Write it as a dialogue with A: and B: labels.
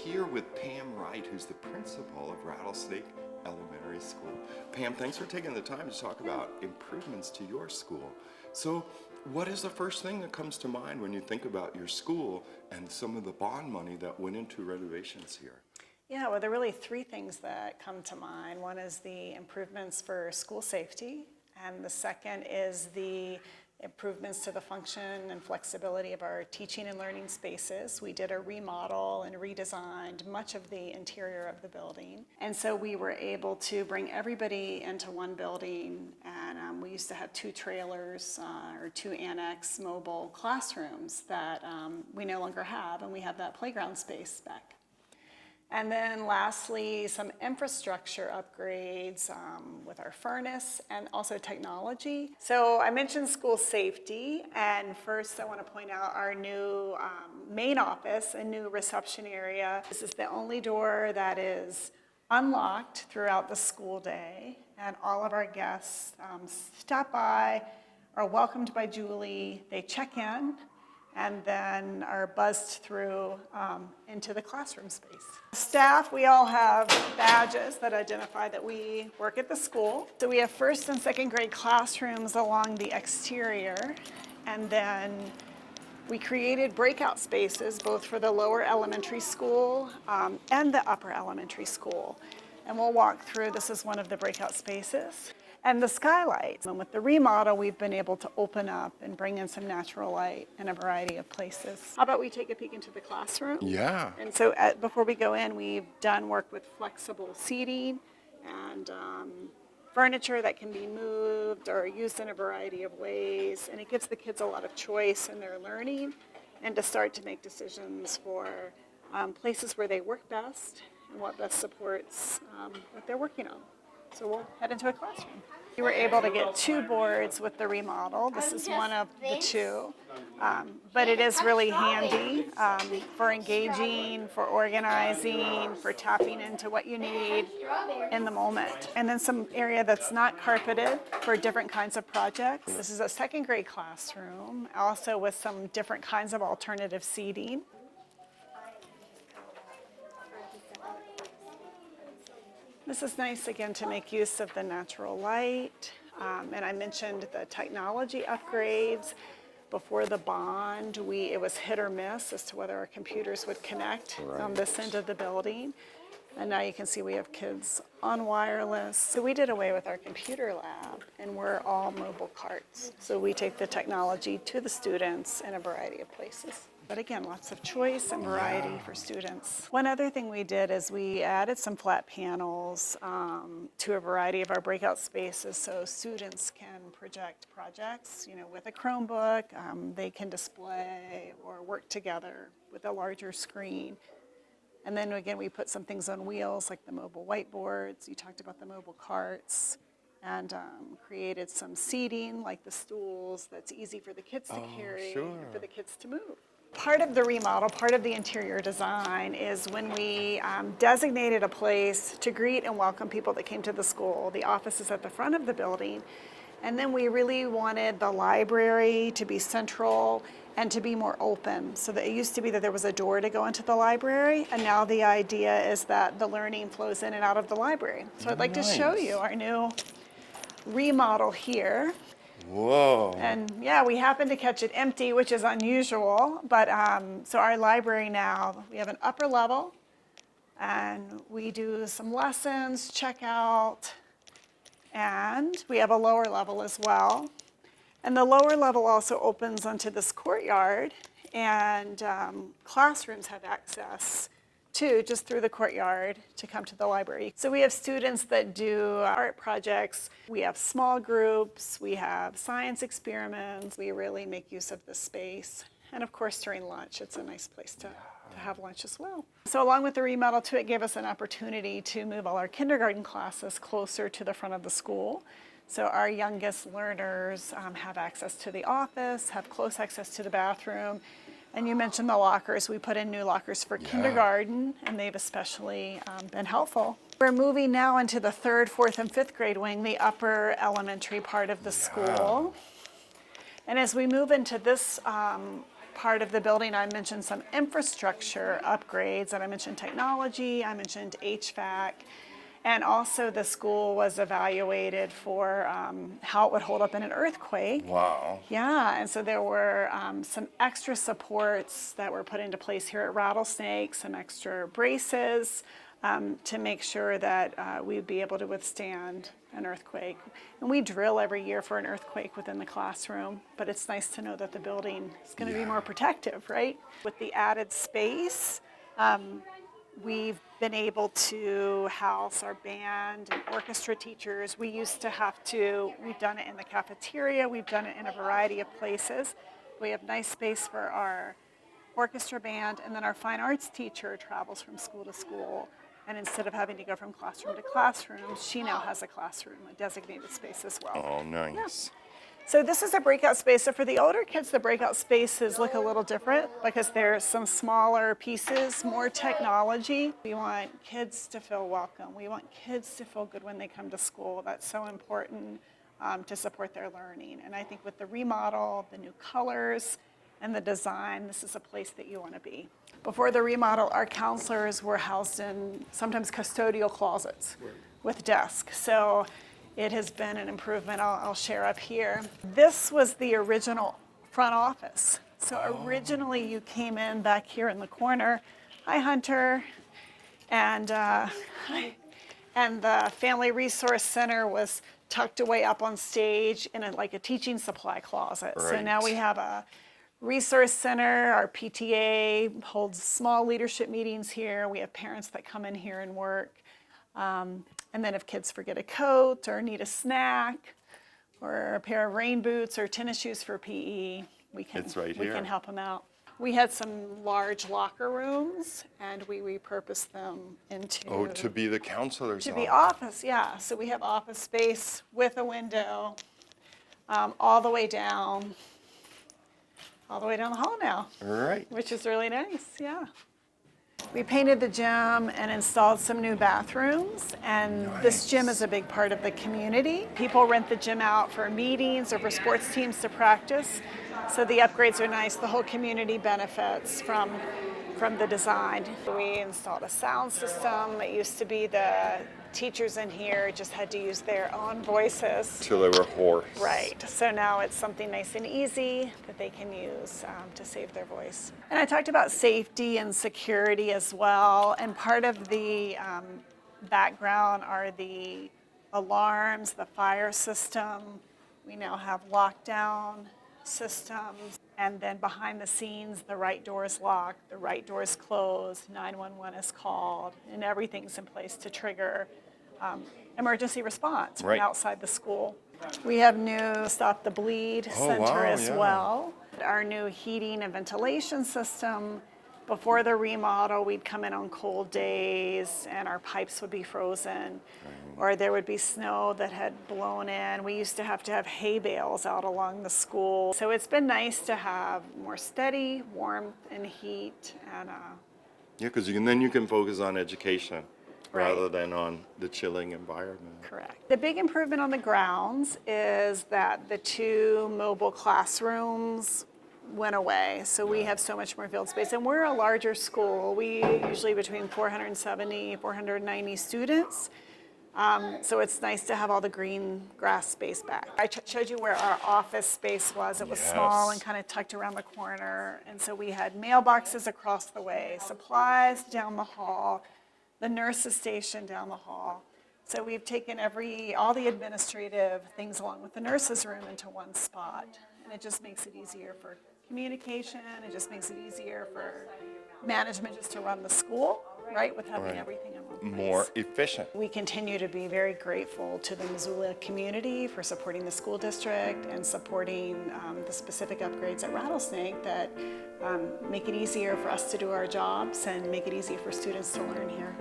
A: here with Pam Wright, who's the principal of Rattlesnake Elementary School. Pam, thanks for taking the time to talk about improvements to your school. So what is the first thing that comes to mind when you think about your school and some of the bond money that went into renovations here?
B: Yeah, well, there are really three things that come to mind. One is the improvements for school safety, and the second is the improvements to the function and flexibility of our teaching and learning spaces. We did a remodel and redesigned much of the interior of the building. And so we were able to bring everybody into one building, and we used to have two trailers or two annex mobile classrooms that we no longer have, and we have that playground space back. And then lastly, some infrastructure upgrades with our furnace and also technology. So I mentioned school safety, and first I want to point out our new main office, a new reception area. This is the only door that is unlocked throughout the school day, and all of our guests stop by, are welcomed by Julie, they check in, and then are buzzed through into the classroom space. Staff, we all have badges that identify that we work at the school. So we have first and second grade classrooms along the exterior, and then we created breakout spaces both for the lower elementary school and the upper elementary school. And we'll walk through, this is one of the breakout spaces. And the skylights. And with the remodel, we've been able to open up and bring in some natural light in a variety of places. How about we take a peek into the classroom?
A: Yeah.
B: And so before we go in, we've done work with flexible seating and furniture that can be moved or used in a variety of ways. And it gives the kids a lot of choice in their learning and to start to make decisions for places where they work best and what best supports what they're working on. So we'll head into a classroom. We were able to get 2 boards with the remodel. This is one of the 2, but it is really handy for engaging, for organizing, for tapping into what you need in the moment. And then some area that's not carpeted for different kinds of projects. This is a second grade classroom, also with some different kinds of alternative seating. This is nice, again, to make use of the natural light. And I mentioned the technology upgrades. Before the bond, it was hit or miss as to whether our computers would connect on this end of the building. And now you can see we have kids on wireless. So we did away with our computer lab, and we're all mobile carts. So we take the technology to the students in a variety of places. But again, lots of choice and variety for students. One other thing we did is we added some flat panels to a variety of our breakout spaces so students can project projects, with a Chromebook. They can display or work together with a larger screen. And then again, we put some things on wheels like the mobile whiteboards. You talked about the mobile carts. And created some seating like the stools that's easy for the kids to carry and for the kids to move. Part of the remodel, part of the interior design is when we designated a place to greet and welcome people that came to the school. The office is at the front of the building. And then we really wanted the library to be central and to be more open. So that it used to be that there was a door to go into the library, and now the idea is that the learning flows in and out of the library. So I'd like to show you our new remodel here.
A: Whoa.
B: And yeah, we happen to catch it empty, which is unusual, but so our library now, we have an upper level, and we do some lessons, check out, and we have a lower level as well. And the lower level also opens onto this courtyard, and classrooms have access to just through the courtyard to come to the library. So we have students that do art projects, we have small groups, we have science experiments. We really make use of the space. And of course during lunch, it's a nice place to have lunch as well. So along with the remodel too, it gave us an opportunity to move all our kindergarten classes closer to the front of the school. So our youngest learners have access to the office, have close access to the bathroom. And you mentioned the lockers. We put in new lockers for kindergarten, and they've especially been helpful. We're moving now into the 3rd, 4th, and 5th grade wing, the upper elementary part of the school. And as we move into this part of the building, I mentioned some infrastructure upgrades, and I mentioned technology, I mentioned HVAC, and also the school was evaluated for how it would hold up in an earthquake.
A: Wow.
B: Yeah, and so there were some extra supports that were put into place here at Rattlesnake, some extra braces to make sure that we would be able to withstand an earthquake. And we drill every year for an earthquake within the classroom, but it's nice to know that the building is going to be more protective, right? With the added space, we've been able to house our band and orchestra teachers. We used to have to, we've done it in the cafeteria, we've done it in a variety of places. We have nice space for our orchestra band, and then our fine arts teacher travels from school to school. And instead of having to go from classroom to classroom, she now has a classroom, a designated space as well.
A: Oh, nice.
B: So this is a breakout space. So for the older kids, the breakout spaces look a little different because there's some smaller pieces, more technology. We want kids to feel welcome. We want kids to feel good when they come to school. That's so important to support their learning. And I think with the remodel, the new colors, and the design, this is a place that you want to be. Before the remodel, our counselors were housed in sometimes custodial closets with desks. So it has been an improvement. I'll share up here. This was the original front office. So originally you came in back here in the corner. Hi, Hunter. And the Family Resource Center was tucked away up on stage in like a teaching supply closet.
A: Right.
B: So now we have a resource center. Our PTA holds small leadership meetings here. We have parents that come in here and work. And then if kids forget a coat or need a snack or a pair of rain boots or tennis shoes for PE, we can help them out. We had some large locker rooms, and we repurposed them into
A: to be the counselor's
B: to be office. Yeah, so we have office space with a window all the way down the hall now.
A: Right.
B: Which is really nice. Yeah. We painted the gym and installed some new bathrooms, and this gym is a big part of the community. People rent the gym out for meetings or for sports teams to practice, so the upgrades are nice. The whole community benefits from the design. We installed a sound system. It used to be the teachers in here just had to use their own voices.
A: Till they were hoarse.
B: Right. So now it's something nice and easy that they can use to save their voice. And I talked about safety and security as well. And part of the background are the alarms, the fire system. We now have lockdown systems. And then behind the scenes, the right door is locked, the right door is closed, 911 is called, and everything's in place to trigger emergency response from outside the school. We have new Stop the Bleed center as well. Our new heating and ventilation system. Before the remodel, we'd come in on cold days and our pipes would be frozen, or there would be snow that had blown in. We used to have hay bales out along the school. So it's been nice to have more steady warmth and heat. And
A: because then you can focus on education rather than on the chilling environment.
B: Correct. The big improvement on the grounds is that the 2 mobile classrooms went away. So we have so much more field space. And we're a larger school. We usually between 470, 490 students. So it's nice to have all the green grass space back. I showed you where our office space was. It was small and kind of tucked around the corner. And so we had mailboxes across the way, supplies down the hall, the nurse's station down the hall. So we've taken all the administrative things along with the nurse's room into one spot. And it just makes it easier for communication. It just makes it easier for management just to run the school, right, with having everything in one place.
A: More efficient.
B: We continue to be very grateful to the Missoula community for supporting the school district and supporting the specific upgrades at Rattlesnake that make it easier for us to do our jobs and make it easier for students to learn here.